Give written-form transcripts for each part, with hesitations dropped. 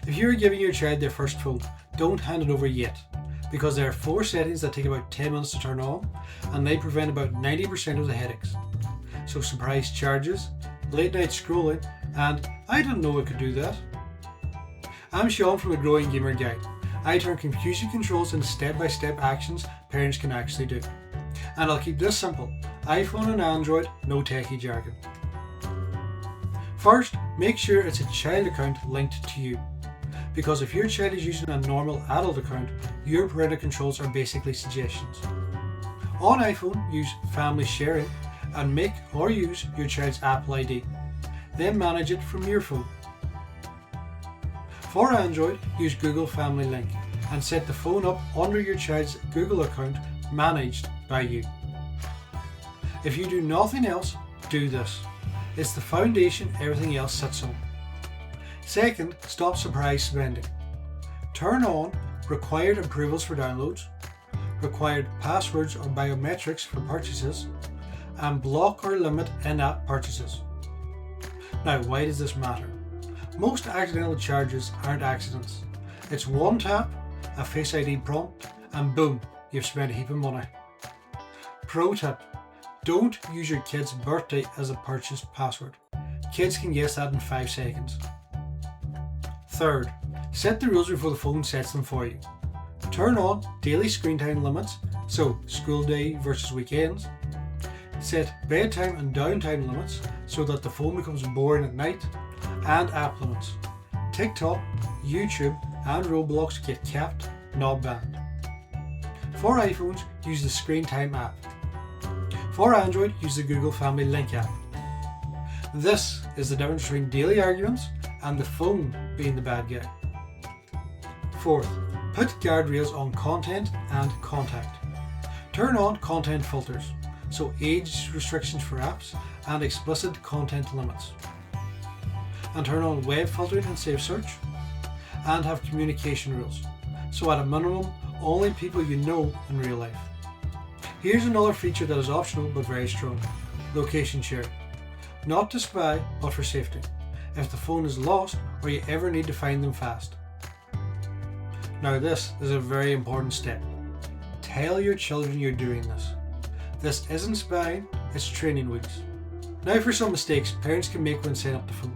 If you are giving your child their first phone, don't hand it over yet, because there are 4 settings that take about 10 minutes to turn on, and they prevent about 90% of the headaches. So surprise charges, late night scrolling, and I didn't know I could do that. I'm Sean from the Growing Gamer Guide. I turn confusion controls into step-by-step actions parents can actually do. And I'll keep this simple: iPhone and Android, no techie jargon. First, make sure it's a child account linked to you. Because if your child is using a normal adult account, your parental controls are basically suggestions. On iPhone, use Family Sharing and make or use your child's Apple ID. Then manage it from your phone. For Android, use Google Family Link and set the phone up under your child's Google account managed by you. If you do nothing else, do this. It's the foundation everything else sits on. Second, stop surprise spending. Turn on required approvals for downloads, required passwords or biometrics for purchases, and block or limit in-app purchases. Now, why does this matter? Most accidental charges aren't accidents. It's one tap, a Face ID prompt, and boom, you've spent a heap of money. Pro tip: don't use your kid's birthday as a purchase password. Kids can guess that in 5 seconds. Third, set the rules before the phone sets them for you. Turn on daily screen time limits, so school day versus weekends. Set bedtime and downtime limits so that the phone becomes boring at night, and app limits. TikTok, YouTube, and Roblox get capped, not banned. For iPhones, use the Screen Time app. For Android, use the Google Family Link app. This is the difference between daily arguments and the phone being the bad guy. Fourth, put guardrails on content and contact. Turn on content filters, so age restrictions for apps and explicit content limits. And turn on web filtering and safe search, and have communication rules, so at a minimum, only people you know in real life. Here's another feature that is optional but very strong: location sharing. Not to spy, but for safety, if the phone is lost or you ever need to find them fast. Now this is a very important step. Tell your children you're doing this. This isn't spying, it's training wheels. Now for some mistakes parents can make when setting up the phone.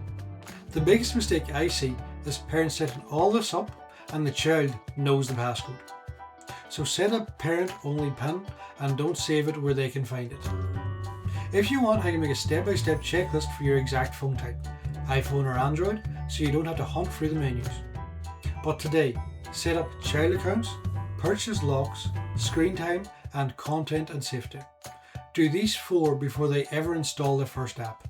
The biggest mistake I see is parents setting all this up and the child knows the passcode. So set a parent-only PIN and don't save it where they can find it. If you want, I can make a step-by-step checklist for your exact phone type, iPhone or Android, so you don't have to hunt through the menus. But today, set up child accounts, purchase locks, screen time, and content and safety. Do these 4 before they ever install their first app.